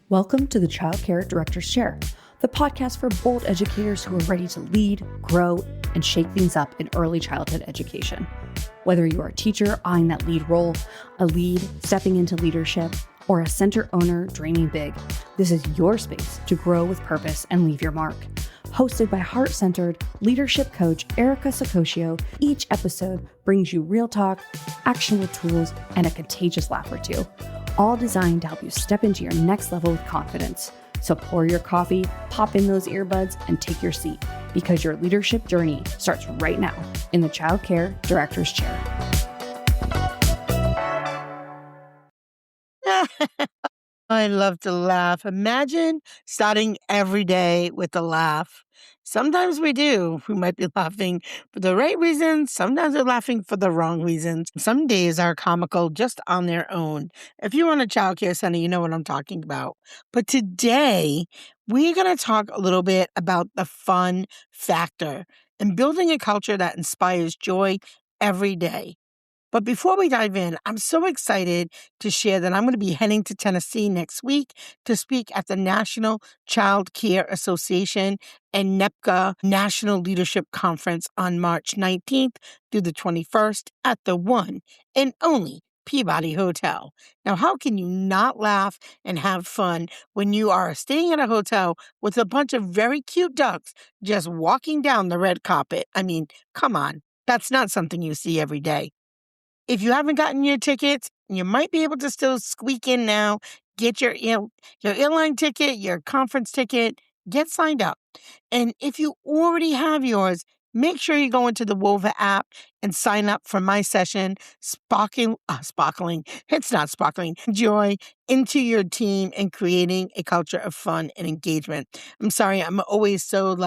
Welcome to the Child Care Director's Chair, the podcast for bold educators who are ready to lead, grow, and shake things up in early childhood education. Whether you're a teacher eyeing that lead role, a lead stepping into leadership, or a center owner dreaming big, this is your space to grow with purpose and leave your mark. Hosted by heart-centered leadership coach Erica Sacosio, each episode brings you real talk, actionable tools, and a contagious laugh or two, all designed to help you step into your next level with confidence. So pour your coffee, pop in those earbuds, and take your seat, because your leadership journey starts right now in the Child Care Director's Chair. I love to laugh. Imagine starting every day with a laugh. Sometimes we do. We might be laughing for the right reasons. Sometimes we're laughing for the wrong reasons. Some days are comical just on their own. If you run a child care center, you know what I'm talking about. But today, we're going to talk a little bit about the fun factor and building a culture that inspires joy every day. But before we dive in, I'm so excited to share that I'm going to be heading to Tennessee next week to speak at the National Child Care Association and NEPCA National Leadership Conference on March 19th through the 21st at the one and only Peabody Hotel. Now, how can you not laugh and have fun when you are staying at a hotel with a bunch of very cute ducks just walking down the red carpet? I mean, come on. That's not something you see every day. If you haven't gotten your tickets, you might be able to still squeak in now. Get your airline ticket, your conference ticket, get signed up. And if you already have yours, make sure you go into the Wova app and sign up for my session, it's not sparkling, joy into your team and creating a culture of fun and engagement. I'm sorry, I'm always so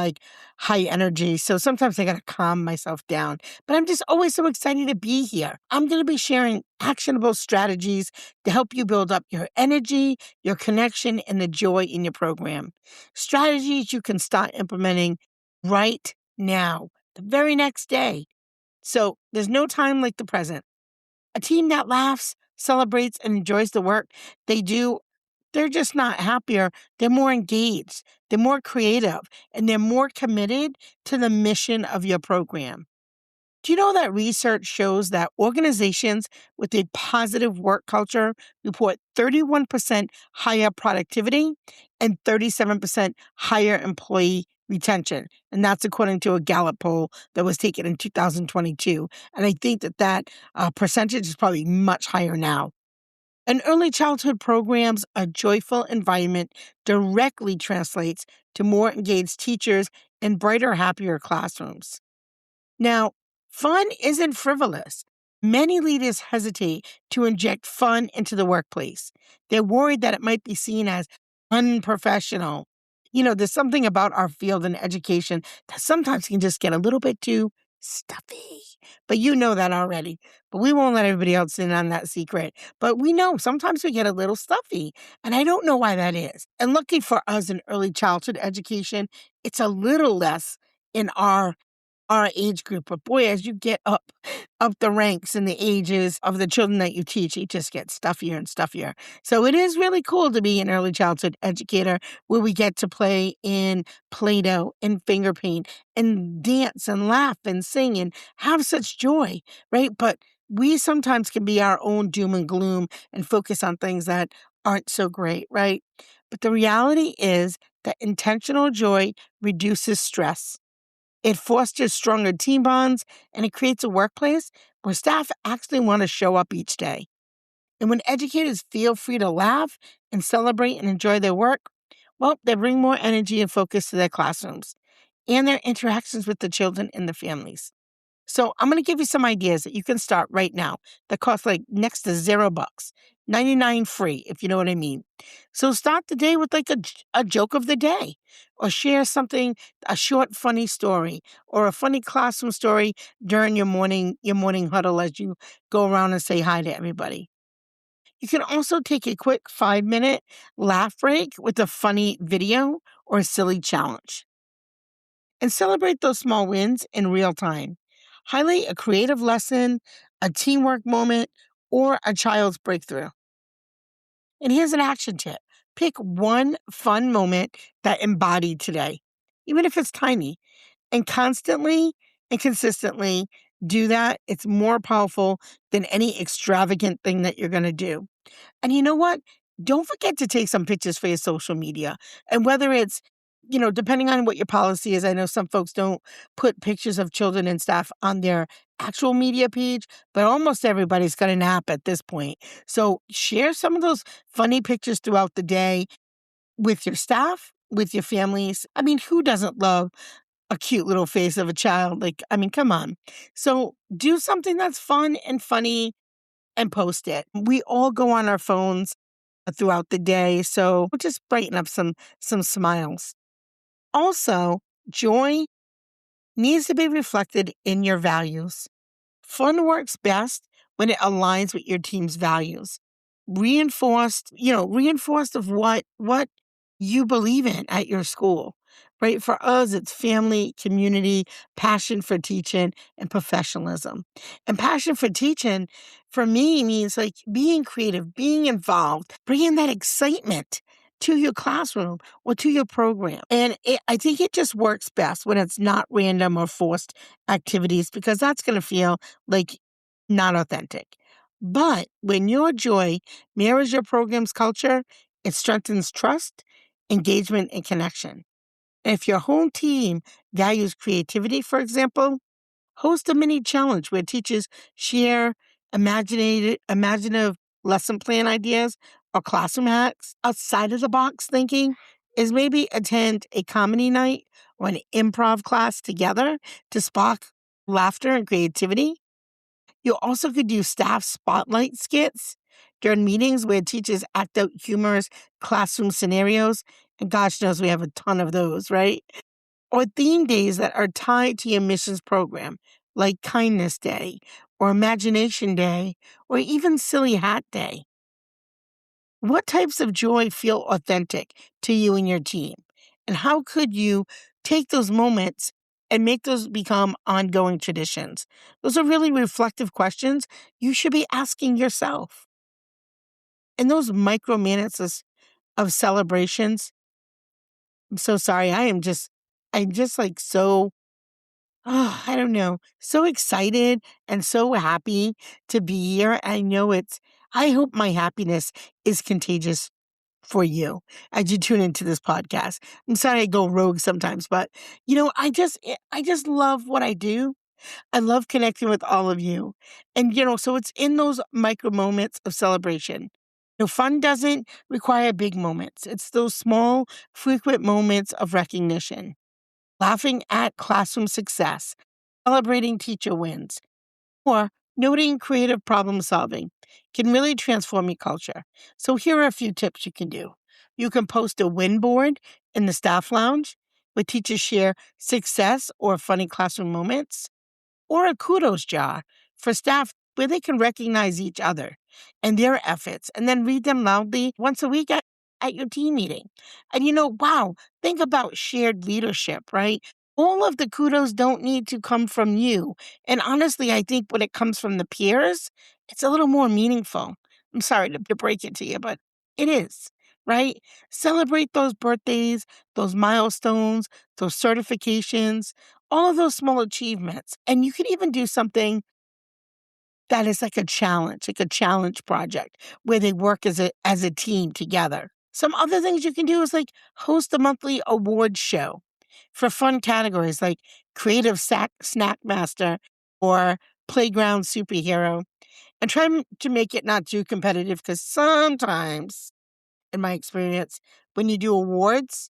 high energy, so sometimes I gotta calm myself down. But I'm just always so excited to be here. I'm gonna be sharing actionable strategies to help you build up your energy, your connection, and the joy in your program. Strategies you can start implementing right now, the very next day. So there's no time like the present. A team that laughs, celebrates, and enjoys the work they do, they're just not happier. They're more engaged, they're more creative, and they're more committed to the mission of your program. Do you know that research shows that organizations with a positive work culture report 31% higher productivity and 37% higher employee retention? And that's according to a Gallup poll that was taken in 2022. And I think that percentage is probably much higher now. An early childhood program's a joyful environment directly translates to more engaged teachers and brighter, happier classrooms. Now, fun isn't frivolous. Many leaders hesitate to inject fun into the workplace. They're worried that it might be seen as unprofessional. You know, there's something about our field in education that sometimes can just get a little bit too stuffy. But you know that already. But we won't let everybody else in on that secret. But we know sometimes we get a little stuffy. And I don't know why that is. And lucky for us in early childhood education, it's a little less in our age group. But boy, as you get up the ranks in the ages of the children that you teach, it just gets stuffier and stuffier. So it is really cool to be an early childhood educator where we get to play in Play-Doh and finger paint and dance and laugh and sing and have such joy, right? But we sometimes can be our own doom and gloom and focus on things that aren't so great, right? But the reality is that intentional joy reduces stress. It fosters stronger team bonds, and it creates a workplace where staff actually want to show up each day. And when educators feel free to laugh and celebrate and enjoy their work, well, they bring more energy and focus to their classrooms and their interactions with the children and the families. So I'm going to give you some ideas that you can start right now that cost next to $0, 99 free, if you know what I mean. So start the day with a joke of the day, or share something, a short funny story or a funny classroom story during your morning huddle as you go around and say hi to everybody. You can also take a quick 5-minute laugh break with a funny video or a silly challenge. And celebrate those small wins in real time. Highlight a creative lesson, a teamwork moment, or a child's breakthrough. And here's an action tip. Pick one fun moment that embodied today, even if it's tiny, and constantly and consistently do that. It's more powerful than any extravagant thing that you're going to do. And you know what? Don't forget to take some pictures for your social media. And whether it's, depending on what your policy is, I know some folks don't put pictures of children and stuff on their actual media page, but almost everybody's got an app at this point. So share some of those funny pictures throughout the day with your staff, with your families. I mean, who doesn't love a cute little face of a child? Like, I mean, come on. So do something that's fun and funny and post it. We all go on our phones throughout the day, so just brighten up some smiles. Also, joy needs to be reflected in your values. Fun works best when it aligns with your team's values. Reinforced of what you believe in at your school, right? For us, it's family, community, passion for teaching, and professionalism. And passion for teaching, for me, means like being creative, being involved, bringing that excitement to your classroom or to your program. And I think it just works best when it's not random or forced activities, because that's going to feel like not authentic. But when your joy mirrors your program's culture, it strengthens trust, engagement, and connection. If your whole team values creativity, for example, host a mini challenge where teachers share imaginative lesson plan ideas or classroom hacks. Outside of the box thinking is maybe attend a comedy night or an improv class together to spark laughter and creativity. You also could do staff spotlight skits during meetings where teachers act out humorous classroom scenarios. And gosh knows we have a ton of those, right? Or theme days that are tied to your missions program, like Kindness Day or Imagination Day or even Silly Hat Day. What types of joy feel authentic to you and your team? And how could you take those moments and make those become ongoing traditions? Those are really reflective questions you should be asking yourself. And those micro minutes of celebrations, I'm so sorry. I'm just like so, I don't know, so excited and so happy to be here. I hope my happiness is contagious for you as you tune into this podcast. I'm sorry I go rogue sometimes, but I just love what I do. I love connecting with all of you. And so it's in those micro moments of celebration. Fun doesn't require big moments. It's those small, frequent moments of recognition. Laughing at classroom success, celebrating teacher wins, or noting creative problem solving can really transform your culture. So here are a few tips you can do. You can post a win board in the staff lounge where teachers share success or funny classroom moments, or a kudos jar for staff where they can recognize each other and their efforts and then read them loudly once a week at your team meeting. And wow, think about shared leadership, right? All of the kudos don't need to come from you. And honestly, I think when it comes from the peers, it's a little more meaningful. I'm sorry to break it to you, but it is, right? Celebrate those birthdays, those milestones, those certifications, all of those small achievements. And you can even do something that is like a challenge project where they work as a team together. Some other things you can do is like host a monthly awards show for fun categories like creative snack master or playground superhero, and try to make it not too competitive, because sometimes, in my experience, when you do awards,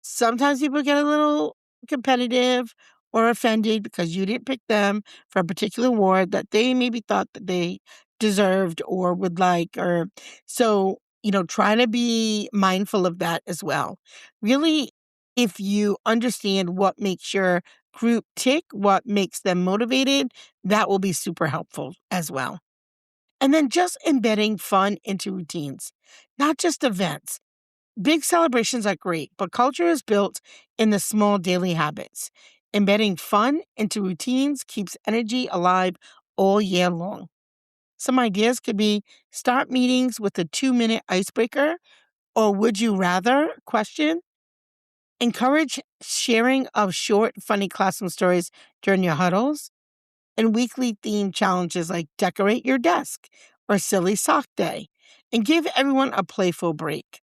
sometimes people get a little competitive or offended because you didn't pick them for a particular award that they maybe thought that they deserved or would like. Or so, try to be mindful of that as well. Really, if you understand what makes your group tick, what makes them motivated, that will be super helpful as well. And then just embedding fun into routines, not just events. Big celebrations are great, but culture is built in the small daily habits. Embedding fun into routines keeps energy alive all year long. Some ideas could be: start meetings with a 2-minute icebreaker or would you rather question. Encourage sharing of short, funny classroom stories during your huddles and weekly themed challenges like decorate your desk or silly sock day, and give everyone a playful break.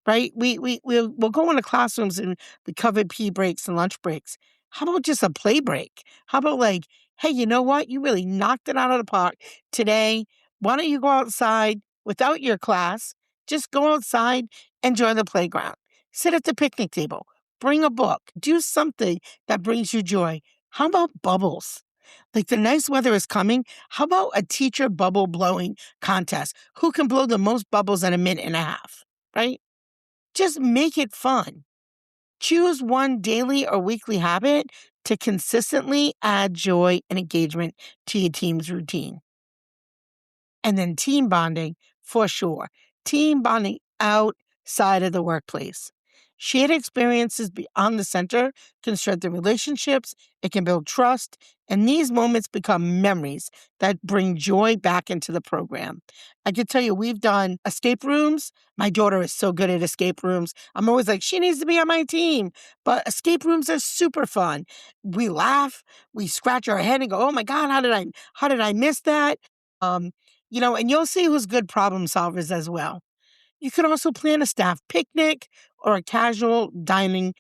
Right? We'll go into classrooms and we cover pee breaks and lunch breaks. How about just a play break? How about like, hey, you know what? You really knocked it out of the park today. Why don't you go outside without your class? Just go outside, enjoy the playground, sit at the picnic table, bring a book, do something that brings you joy. How about bubbles? Like the nice weather is coming. How about a teacher bubble blowing contest? Who can blow the most bubbles in a minute and a half? Right? Just make it fun. Choose one daily or weekly habit to consistently add joy and engagement to your team's routine. And then team bonding, for sure. Team bonding outside of the workplace. Shared experiences beyond the center can strengthen relationships, it can build trust, and these moments become memories that bring joy back into the program. I can tell you, we've done escape rooms. My daughter is so good at escape rooms. I'm always like, she needs to be on my team. But escape rooms are super fun. We laugh, we scratch our head and go, oh my God, how did I miss that? Um, and you'll see who's good problem solvers as well. You could also plan a staff picnic or a casual dining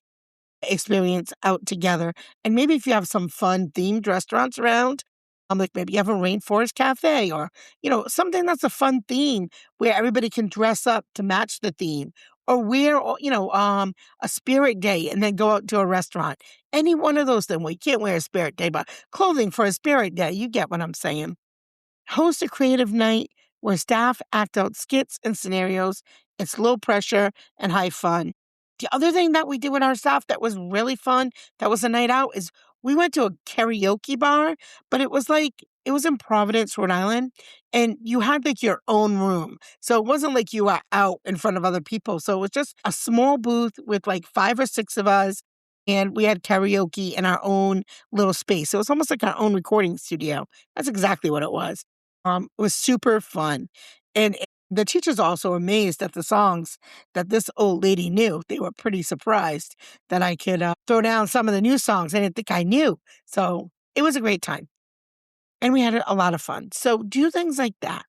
experience out together. And maybe if you have some fun themed restaurants around, like maybe you have a rainforest cafe or, something that's a fun theme where everybody can dress up to match the theme or wear, a spirit day and then go out to a restaurant. Any one of those things. Well, you can't wear a spirit day, but clothing for a spirit day. You get what I'm saying. Host a creative night where staff act out skits and scenarios. It's low pressure and high fun. The other thing that we did with our staff that was really fun, that was a night out, is we went to a karaoke bar, but it was in Providence, Rhode Island, and you had like your own room. So it wasn't like you were out in front of other people. So it was just a small booth with like 5 or 6 of us, and we had karaoke in our own little space. So it was almost like our own recording studio. That's exactly what it was. It was super fun. And the teachers also amazed at the songs that this old lady knew. They were pretty surprised that I could throw down some of the new songs I didn't think I knew. So it was a great time. And we had a lot of fun. So do things like that.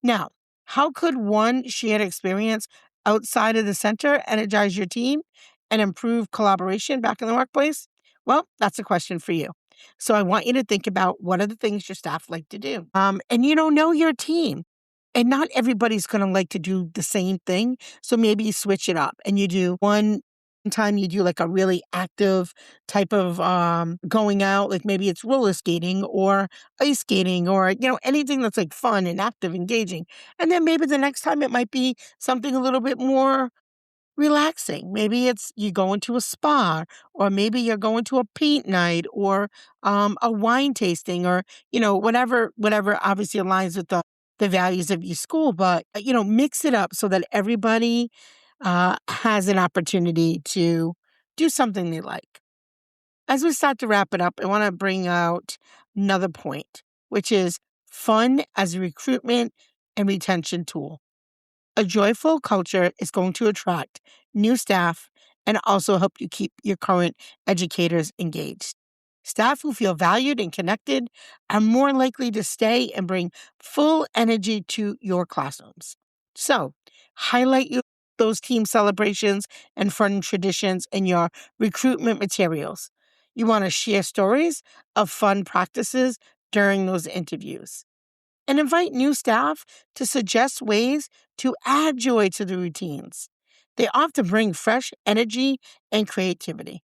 Now, how could one shared experience outside of the center energize your team and improve collaboration back in the workplace? Well, that's a question for you. So I want you to think about what are the things your staff like to do. And know your team. And not everybody's going to like to do the same thing. So maybe you switch it up and you do one time you do like a really active type of going out, like maybe it's roller skating or ice skating or, anything that's like fun and active, engaging. And then maybe the next time it might be something a little bit more relaxing. Maybe it's you go into a spa, or maybe you're going to a paint night or a wine tasting, or whatever obviously aligns with the values of your school. But mix it up so that everybody has an opportunity to do something they like. As we start to wrap it up, I want to bring out another point, which is fun as a recruitment and retention tool. A joyful culture is going to attract new staff and also help you keep your current educators engaged. Staff who feel valued and connected are more likely to stay and bring full energy to your classrooms. So, highlight those team celebrations and fun traditions in your recruitment materials. You want to share stories of fun practices during those interviews and invite new staff to suggest ways to add joy to the routines. They often bring fresh energy and creativity.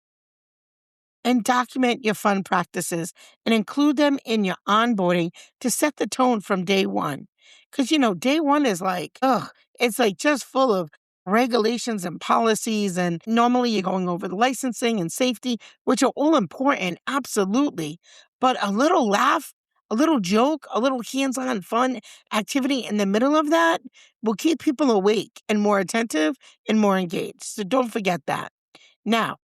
And document your fun practices and include them in your onboarding to set the tone from day one. Because, day one is like, it's like just full of regulations and policies. And normally you're going over the licensing and safety, which are all important, absolutely. But a little laugh, a little joke, a little hands-on fun activity in the middle of that will keep people awake and more attentive and more engaged. So don't forget that. Now,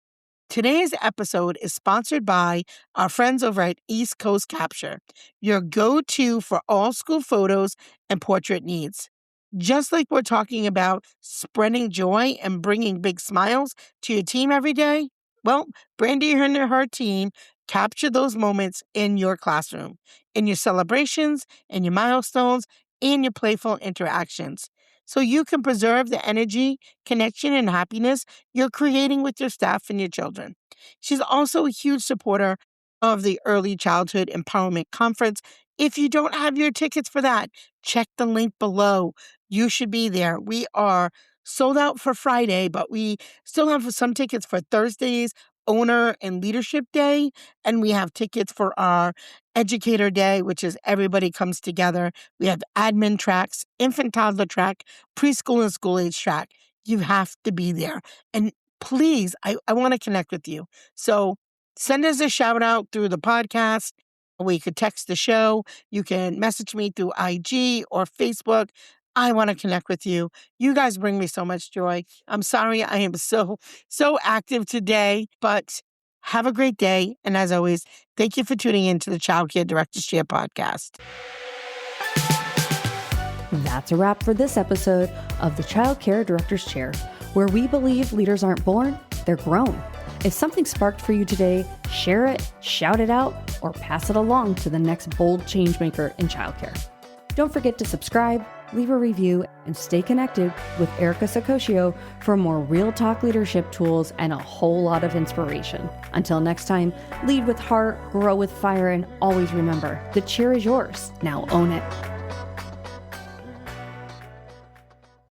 today's episode is sponsored by our friends over at East Coast Capture, your go-to for all school photos and portrait needs. Just like we're talking about spreading joy and bringing big smiles to your team every day, well, Brandy and her team capture those moments in your classroom, in your celebrations, in your milestones, and your playful interactions. So you can preserve the energy, connection, and happiness you're creating with your staff and your children. She's also a huge supporter of the Early Childhood Empowerment Conference. If you don't have your tickets for that, check the link below. You should be there. We are sold out for Friday, but we still have some tickets for Thursday's Owner and Leadership Day. And we have tickets for our Educator Day, which is everybody comes together. We have admin tracks, infant toddler track, preschool and school age track. You have to be there. And please, I want to connect with you. So send us a shout out through the podcast. We could text the show. You can message me through IG or Facebook. I want to connect with you. You guys bring me so much joy. I'm sorry I am so active today, but have a great day. And as always, thank you for tuning in to the Child Care Director's Chair podcast. That's a wrap for this episode of the Child Care Director's Chair, where we believe leaders aren't born, they're grown. If something sparked for you today, share it, shout it out, or pass it along to the next bold changemaker in childcare. Don't forget to subscribe, leave a review, and stay connected with Erica Sacosio for more real talk leadership tools and a whole lot of inspiration. Until next time, lead with heart, grow with fire, and always remember, the chair is yours. Now own it.